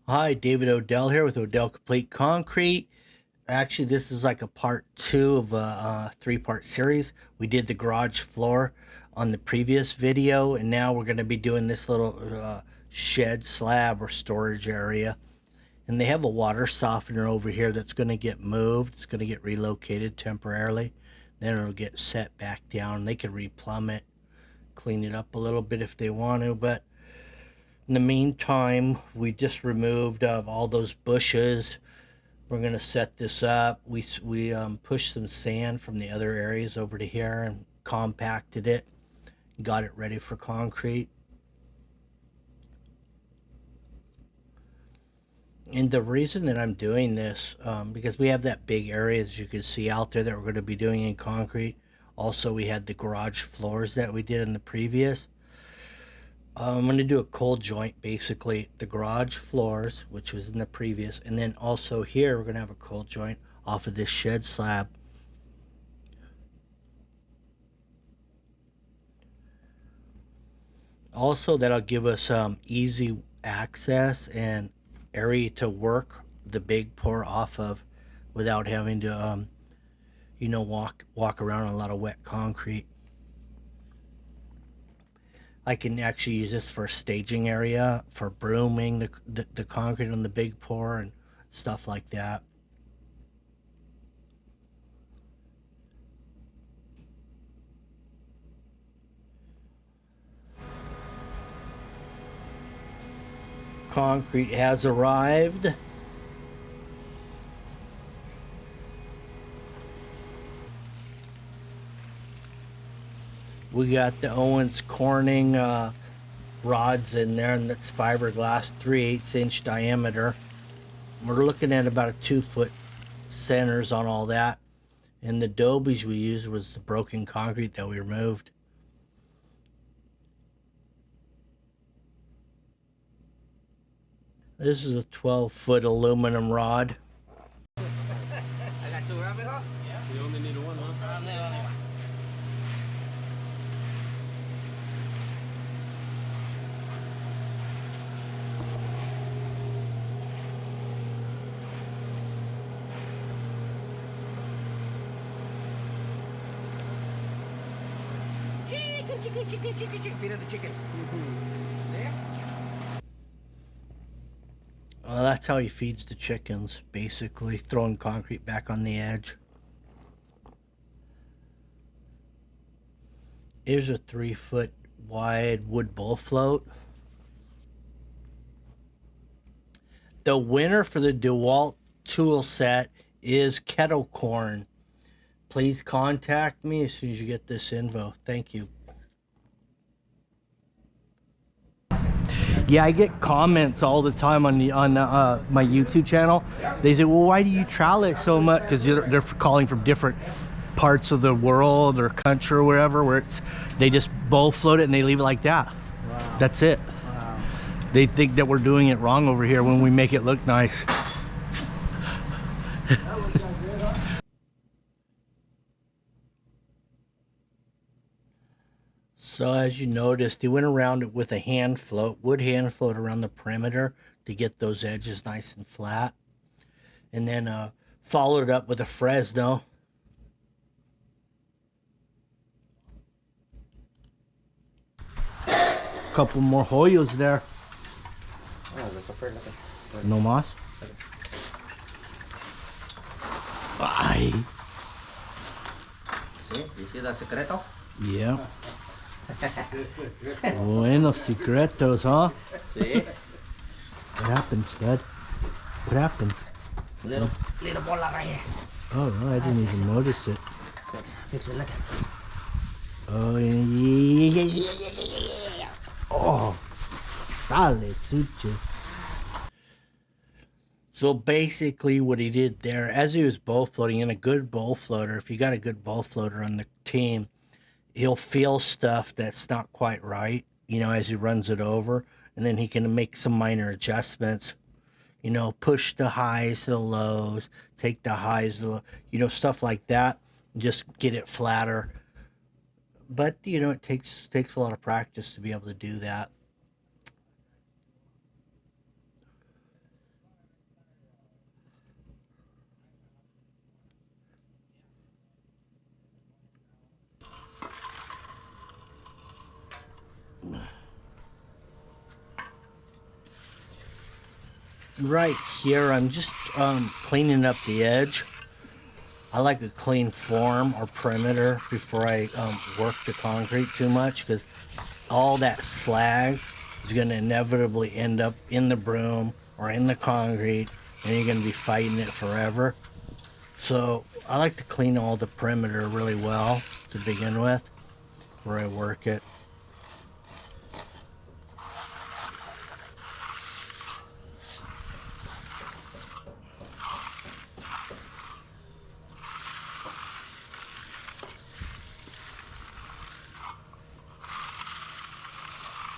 Hi, David Odell here with Odell Complete Concrete. Actually, this is like a part two of a three-part series. We did the garage floor on the previous video, and now we're going to be doing this little shed slab or storage area. And they have a water softener over here that's going to get moved. It's going to get relocated temporarily. Then it'll get set back down. They can replumb it, clean it up a little bit if they want to, but in the meantime, we just removed all those bushes. We're gonna set this up. We pushed some sand from the other areas over to here and compacted it, got it ready for concrete. And the reason that I'm doing this, because we have that big area, as you can see out there, that we're going to be doing in concrete. Also, we had the garage floors that we did in the previous. I'm going to do a cold joint, basically the garage floors, which was in the previous, and then also here we're going to have a cold joint off of this shed slab. Also, that'll give us easy access and area to work the big pour off of without having to, walk around a lot of wet concrete. I can actually use this for a staging area for brooming the concrete on the big pour and stuff like that. Concrete has arrived. We got the Owens Corning rods in there, and that's fiberglass, 3/8 inch diameter. We're looking at about a 2-foot centers on all that. And the dobies we used was the broken concrete that we removed. This is a 12-foot aluminum rod. I got two rabbit, huh? Yeah. You only need one, huh? Only one. Chicken. Feed the chickens. See? Well, that's how he feeds the chickens, basically throwing concrete back on the edge. Here's a 3-foot wide wood bull float. The winner for the DeWalt tool set is kettle corn. Please contact me as soon as you get this info. Thank you. Yeah, I get comments all the time on my YouTube channel. They say, "Well, why do you trowel it so much?" Because they're calling from different parts of the world or country or wherever, where they just bowl float it and they leave it like that. Wow. That's it. Wow. They think that we're doing it wrong over here when we make it look nice. So as you noticed, he went around it with a hand float, wood hand float around the perimeter to get those edges nice and flat. And then followed it up with a Fresno. Couple more hoyos there. No más. Ay. See? You see that secreto? Yeah. Buenos secretos, huh? See? What happened, stud? What happened? Little bola right here. Oh, no, I didn't even notice it. Fix it, look at it. Oh, yeah. Oh, sale, suche. So basically what he did there, as he was bowl floating in a good bowl floater, if you got a good bowl floater on the team, he'll feel stuff that's not quite right, as he runs it over, and then he can make some minor adjustments, push the highs to the lows, take the highs to the, stuff like that, and just get it flatter. But, it takes a lot of practice to be able to do that. right here, I'm just cleaning up the edge. I like a clean form or perimeter before I work the concrete too much, because all that slag is going to inevitably end up in the broom or in the concrete, and you're going to be fighting it forever. So I like to clean all the perimeter really well to begin with before I work it.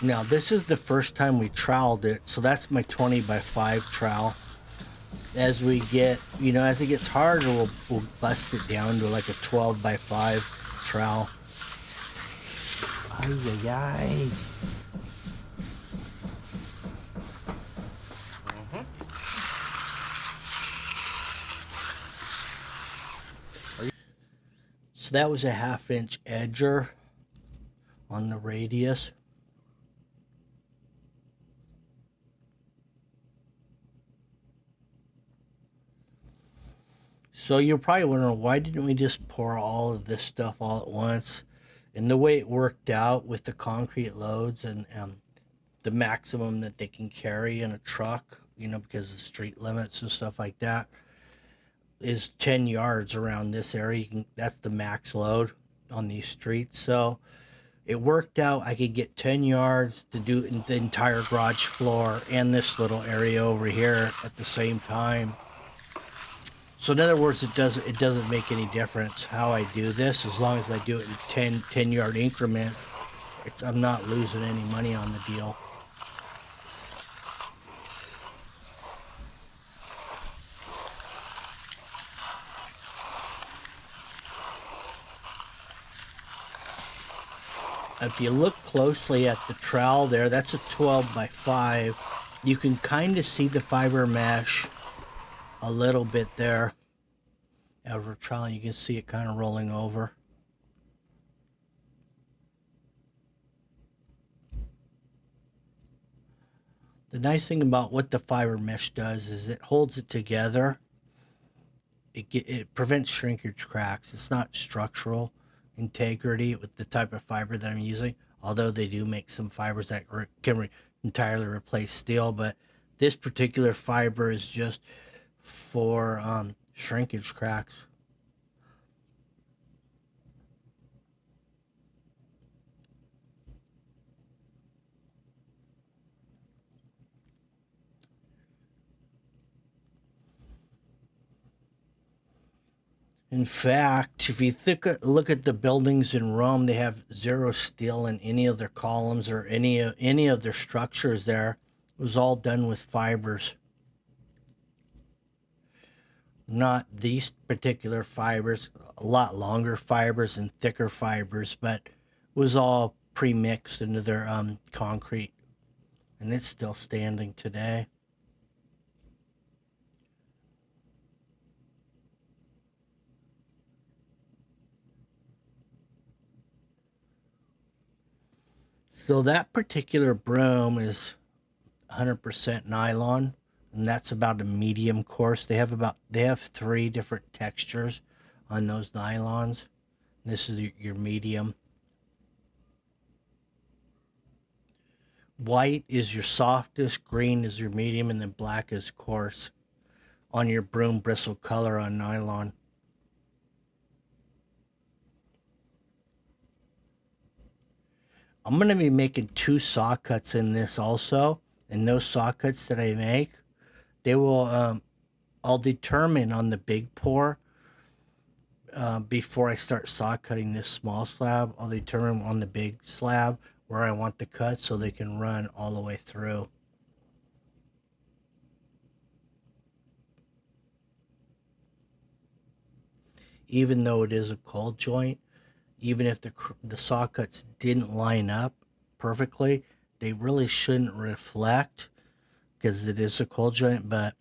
Now this is the first time we troweled it, so that's my 20 by 5 trowel. As we get, as it gets harder, we'll bust it down to like a 12 by 5 trowel. Ay, ay, ay. So that was a 1/2 inch edger on the radius. So you're probably wondering, why didn't we just pour all of this stuff all at once? And the way it worked out with the concrete loads and the maximum that they can carry in a truck, because of the street limits and stuff like that, is 10 yards around this area. That's the max load on these streets. So it worked out. I could get 10 yards to do the entire garage floor and this little area over here at the same time. So in other words, it doesn't make any difference how I do this, as long as I do it in 10 yard increments. I'm not losing any money on the deal. If you look closely at the trowel there, that's a 12 by 5. You can kind of see the fiber mesh a little bit there. As we're troweling, you can see it kind of rolling over. The nice thing about what the fiber mesh does is it holds it together. It prevents shrinkage cracks. It's not structural integrity with the type of fiber that I'm using, although they do make some fibers that can entirely replace steel. But this particular fiber is just for shrinkage cracks. In fact, if you look at the buildings in Rome, they have zero steel in any of their columns or any of their structures there. It was all done with fibers. Not these particular fibers, a lot longer fibers and thicker fibers, but it was all pre-mixed into their concrete, and it's still standing today. So that particular broom is 100% nylon, and that's about a medium coarse. They have 3 different textures on those nylons. This is your medium. White is your softest, green is your medium, and then black is coarse on your broom bristle color on nylon. I'm going to be making 2 saw cuts in this also, and those saw cuts that I make, they will I'll determine on the big pour before I start saw cutting this small slab. I'll determine on the big slab where I want the cut so they can run all the way through. Even though it is a cold joint, even if the saw cuts didn't line up perfectly, they really shouldn't reflect because it is a cold joint. But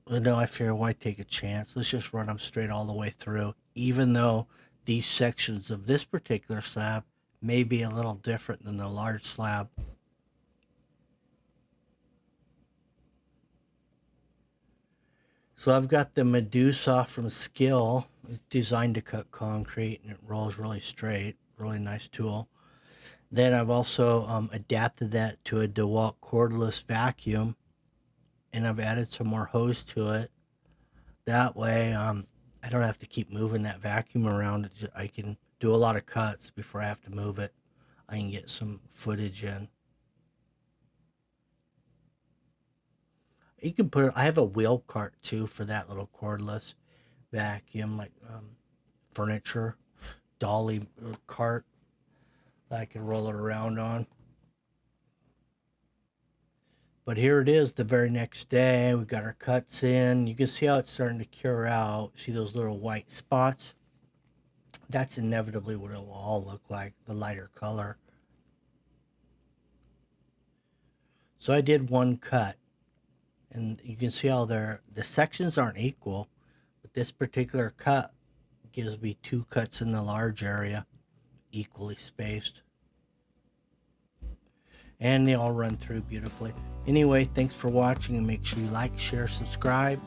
I figure, why take a chance? Let's just run them straight all the way through, even though these sections of this particular slab may be a little different than the large slab. So I've got the Medusa from Skill. It's designed to cut concrete and it rolls really straight. Really nice tool. Then I've also adapted that to a DeWalt cordless vacuum, and I've added some more hose to it. That way, I don't have to keep moving that vacuum around. I can do a lot of cuts before I have to move it. I can get some footage in. You can put. I have a wheel cart too for that little cordless vacuum, like furniture dolly cart that I can roll it around on. But here it is the very next day. We got our cuts in. You can see how it's starting to cure out. See those little white spots? That's inevitably what it will all look like, the lighter color. So I did one cut, and you can see how the sections aren't equal, but this particular cut gives me 2 cuts in the large area, equally spaced. And they all run through beautifully. Anyway, thanks for watching, and make sure you like, share, subscribe.